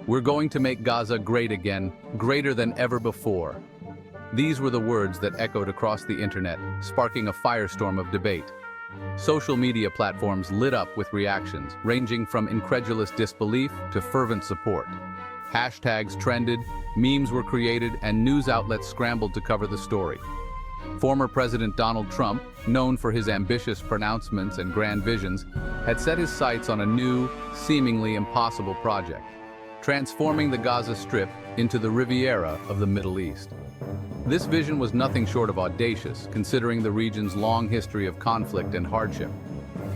"We're going to make Gaza great again, greater than ever before." These were the words that echoed across the internet, sparking a firestorm of debate. Social media platforms lit up with reactions, ranging from incredulous disbelief to fervent support. Hashtags trended, memes were created, and news outlets scrambled to cover the story. Former President Donald Trump, known for his ambitious pronouncements and grand visions, had set his sights on a new, seemingly impossible project, transforming the Gaza Strip into the Riviera of the Middle East. This vision was nothing short of audacious, considering the region's long history of conflict and hardship.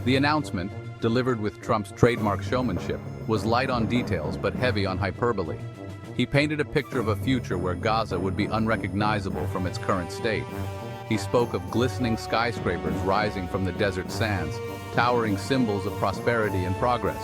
The announcement, delivered with Trump's trademark showmanship, was light on details but heavy on hyperbole. He painted a picture of a future where Gaza would be unrecognizable from its current state. He spoke of glistening skyscrapers rising from the desert sands, towering symbols of prosperity and progress.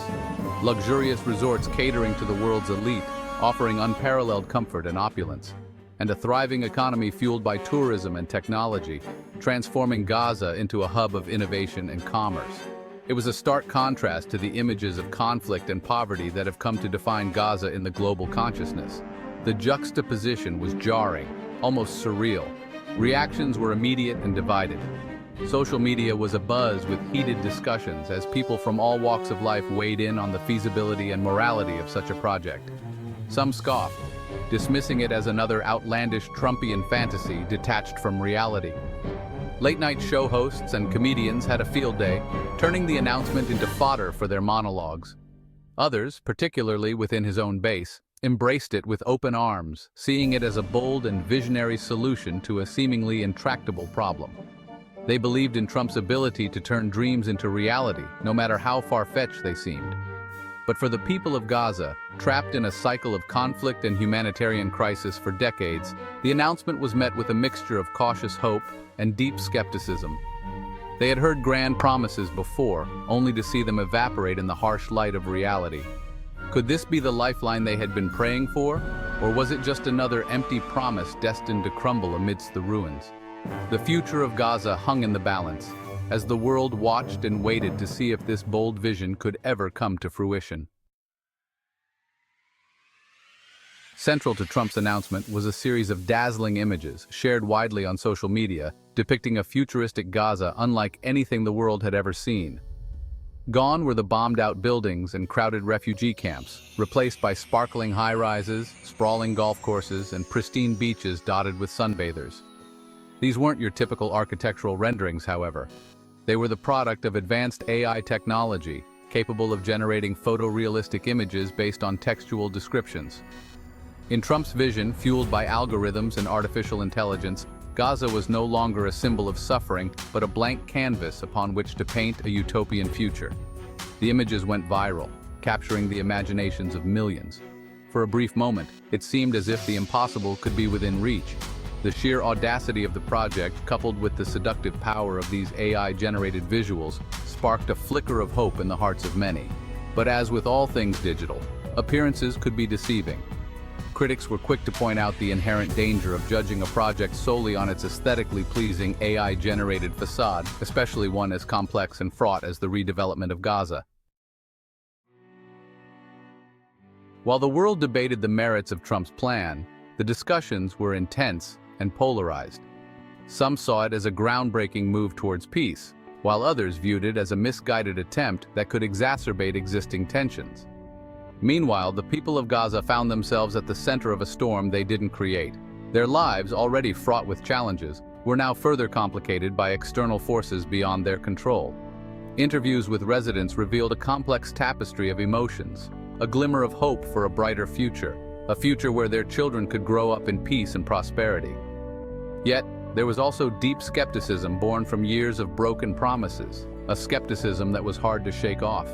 Luxurious resorts catering to the world's elite, offering unparalleled comfort and opulence. And a thriving economy fueled by tourism and technology, transforming Gaza into a hub of innovation and commerce. It was a stark contrast to the images of conflict and poverty that have come to define Gaza in the global consciousness. The juxtaposition was jarring, almost surreal. Reactions were immediate and divided. Social media was abuzz with heated discussions as people from all walks of life weighed in on the feasibility and morality of such a project. Some scoffed, dismissing it as another outlandish Trumpian fantasy detached from reality. Late-night show hosts and comedians had a field day, turning the announcement into fodder for their monologues. Others, particularly within his own base, embraced it with open arms, seeing it as a bold and visionary solution to a seemingly intractable problem. They believed in Trump's ability to turn dreams into reality, no matter how far-fetched they seemed. But for the people of Gaza, trapped in a cycle of conflict and humanitarian crisis for decades, the announcement was met with a mixture of cautious hope and deep skepticism. They had heard grand promises before, only to see them evaporate in the harsh light of reality. Could this be the lifeline they had been praying for, or was it just another empty promise destined to crumble amidst the ruins? The future of Gaza hung in the balance, as the world watched and waited to see if this bold vision could ever come to fruition. Central to Trump's announcement was a series of dazzling images, shared widely on social media, depicting a futuristic Gaza unlike anything the world had ever seen. Gone were the bombed-out buildings and crowded refugee camps, replaced by sparkling high-rises, sprawling golf courses, and pristine beaches dotted with sunbathers. These weren't your typical architectural renderings, however. They were the product of advanced AI technology, capable of generating photorealistic images based on textual descriptions. In Trump's vision, fueled by algorithms and artificial intelligence, Gaza was no longer a symbol of suffering, but a blank canvas upon which to paint a utopian future. The images went viral, capturing the imaginations of millions. For a brief moment, it seemed as if the impossible could be within reach. The sheer audacity of the project, coupled with the seductive power of these AI-generated visuals, sparked a flicker of hope in the hearts of many. But as with all things digital, appearances could be deceiving. Critics were quick to point out the inherent danger of judging a project solely on its aesthetically pleasing AI-generated facade, especially one as complex and fraught as the redevelopment of Gaza. While the world debated the merits of Trump's plan, the discussions were intense and polarized. Some saw it as a groundbreaking move towards peace, while others viewed it as a misguided attempt that could exacerbate existing tensions. Meanwhile, the people of Gaza found themselves at the center of a storm they didn't create. Their lives, already fraught with challenges, were now further complicated by external forces beyond their control. Interviews with residents revealed a complex tapestry of emotions, a glimmer of hope for a brighter future, a future where their children could grow up in peace and prosperity. Yet, there was also deep skepticism born from years of broken promises, a skepticism that was hard to shake off.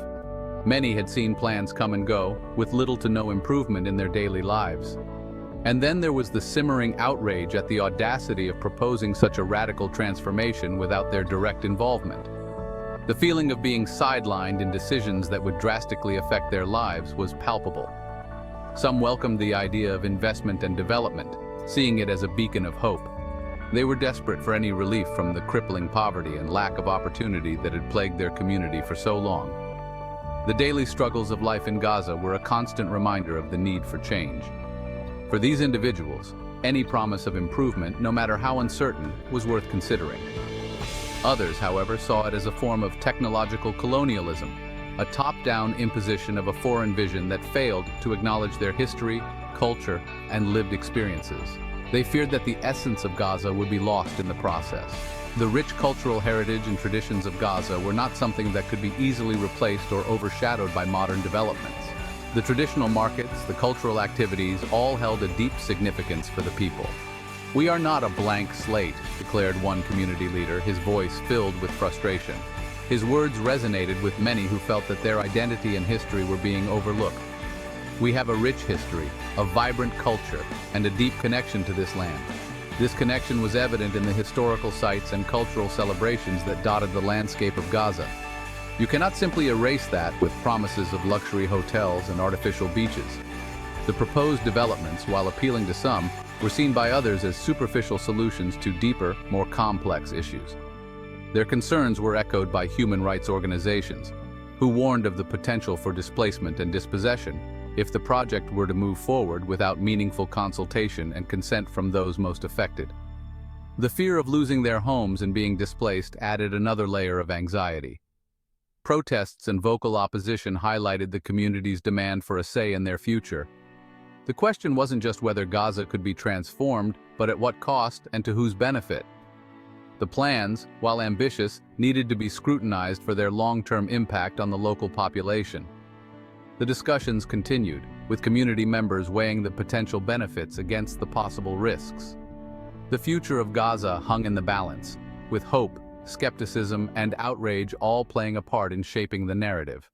Many had seen plans come and go, with little to no improvement in their daily lives. And then there was the simmering outrage at the audacity of proposing such a radical transformation without their direct involvement. The feeling of being sidelined in decisions that would drastically affect their lives was palpable. Some welcomed the idea of investment and development, seeing it as a beacon of hope. They were desperate for any relief from the crippling poverty and lack of opportunity that had plagued their community for so long. The daily struggles of life in Gaza were a constant reminder of the need for change. For these individuals, any promise of improvement, no matter how uncertain, was worth considering. Others, however, saw it as a form of technological colonialism, a top-down imposition of a foreign vision that failed to acknowledge their history, culture, and lived experiences. They feared that the essence of Gaza would be lost in the process. The rich cultural heritage and traditions of Gaza were not something that could be easily replaced or overshadowed by modern developments. The traditional markets, the cultural activities, all held a deep significance for the people. "We are not a blank slate," declared one community leader, his voice filled with frustration. His words resonated with many who felt that their identity and history were being overlooked. "We have a rich history, a vibrant culture, and a deep connection to this land. This connection was evident in the historical sites and cultural celebrations that dotted the landscape of Gaza. You cannot simply erase that with promises of luxury hotels and artificial beaches." The proposed developments, while appealing to some, were seen by others as superficial solutions to deeper, more complex issues. Their concerns were echoed by human rights organizations, who warned of the potential for displacement and dispossession if the project were to move forward without meaningful consultation and consent from those most affected. The fear of losing their homes and being displaced added another layer of anxiety. Protests and vocal opposition highlighted the community's demand for a say in their future. The question wasn't just whether Gaza could be transformed, but at what cost and to whose benefit. The plans, while ambitious, needed to be scrutinized for their long-term impact on the local population. The discussions continued, with community members weighing the potential benefits against the possible risks. The future of Gaza hung in the balance, with hope, skepticism, and outrage all playing a part in shaping the narrative.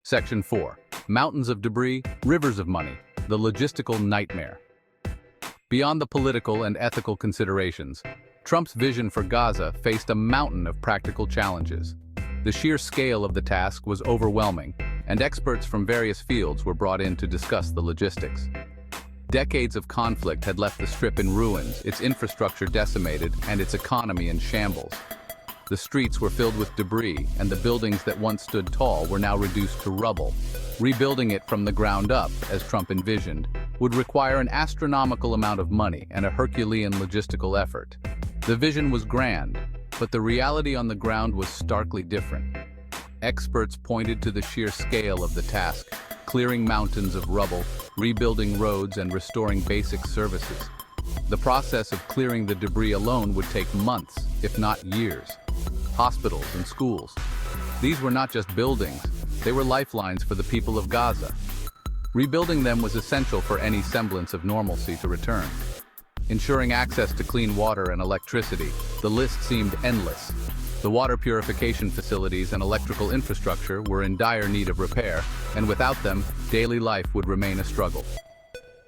Section 4. Mountains of debris, rivers of money, the logistical nightmare. Beyond the political and ethical considerations, Trump's vision for Gaza faced a mountain of practical challenges. The sheer scale of the task was overwhelming, and experts from various fields were brought in to discuss the logistics. Decades of conflict had left the Strip in ruins, its infrastructure decimated, and its economy in shambles. The streets were filled with debris, and the buildings that once stood tall were now reduced to rubble. Rebuilding it from the ground up, as Trump envisioned, would require an astronomical amount of money and a Herculean logistical effort. The vision was grand, but the reality on the ground was starkly different. Experts pointed to the sheer scale of the task, clearing mountains of rubble, rebuilding roads, and restoring basic services. The process of clearing the debris alone would take months, if not years. Hospitals and schools. These were not just buildings, they were lifelines for the people of Gaza. Rebuilding them was essential for any semblance of normalcy to return. Ensuring access to clean water and electricity, the list seemed endless. The water purification facilities and electrical infrastructure were in dire need of repair, and without them, daily life would remain a struggle.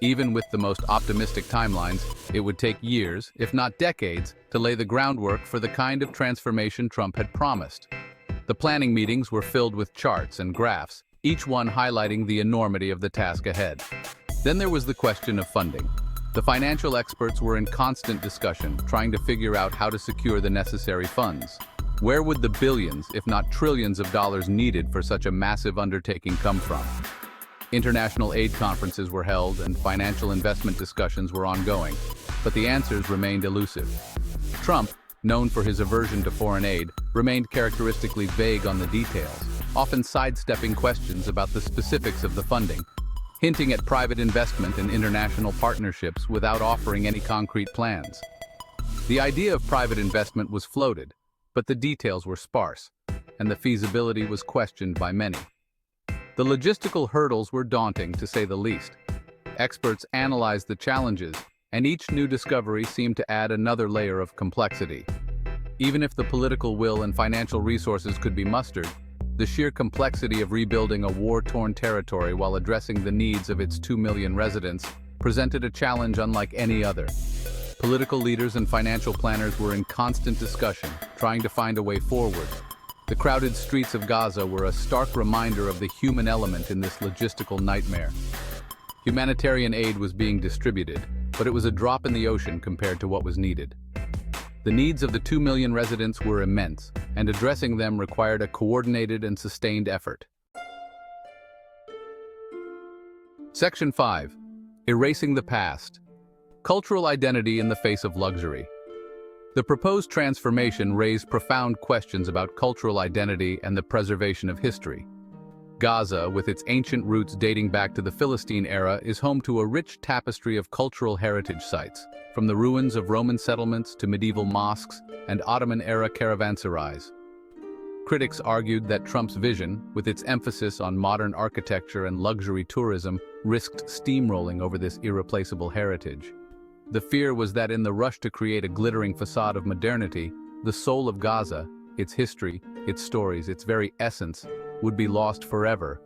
Even with the most optimistic timelines, it would take years, if not decades, to lay the groundwork for the kind of transformation Trump had promised. The planning meetings were filled with charts and graphs, each one highlighting the enormity of the task ahead. Then there was the question of funding. The financial experts were in constant discussion, trying to figure out how to secure the necessary funds. Where would the billions, if not trillions of dollars needed for such a massive undertaking come from? International aid conferences were held and financial investment discussions were ongoing, but the answers remained elusive. Trump, known for his aversion to foreign aid, remained characteristically vague on the details, often sidestepping questions about the specifics of the funding, hinting at private investment and international partnerships without offering any concrete plans. The idea of private investment was floated, but the details were sparse, and the feasibility was questioned by many. The logistical hurdles were daunting, to say the least. Experts analyzed the challenges, and each new discovery seemed to add another layer of complexity. Even if the political will and financial resources could be mustered, the sheer complexity of rebuilding a war-torn territory while addressing the needs of its 2 million residents presented a challenge unlike any other. Political leaders and financial planners were in constant discussion, trying to find a way forward. The crowded streets of Gaza were a stark reminder of the human element in this logistical nightmare. Humanitarian aid was being distributed, but it was a drop in the ocean compared to what was needed. The needs of the 2 million residents were immense, and addressing them required a coordinated and sustained effort. Section 5. Erasing the past. Cultural identity in the face of luxury. The proposed transformation raised profound questions about cultural identity and the preservation of history. Gaza, with its ancient roots dating back to the Philistine era, is home to a rich tapestry of cultural heritage sites, from the ruins of Roman settlements to medieval mosques and Ottoman-era caravanserais. Critics argued that Trump's vision, with its emphasis on modern architecture and luxury tourism, risked steamrolling over this irreplaceable heritage. The fear was that in the rush to create a glittering facade of modernity, the soul of Gaza, its history, its stories, its very essence, would be lost forever.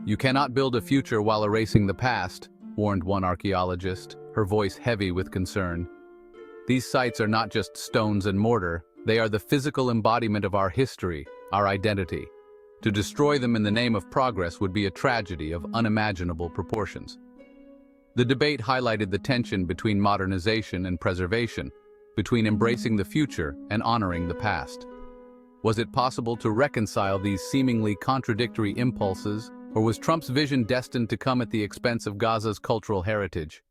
"You cannot build a future while erasing the past," warned one archaeologist, her voice heavy with concern. "These sites are not just stones and mortar, they are the physical embodiment of our history, our identity. To destroy them in the name of progress would be a tragedy of unimaginable proportions." The debate highlighted the tension between modernization and preservation, between embracing the future and honoring the past. Was it possible to reconcile these seemingly contradictory impulses, or was Trump's vision destined to come at the expense of Gaza's cultural heritage?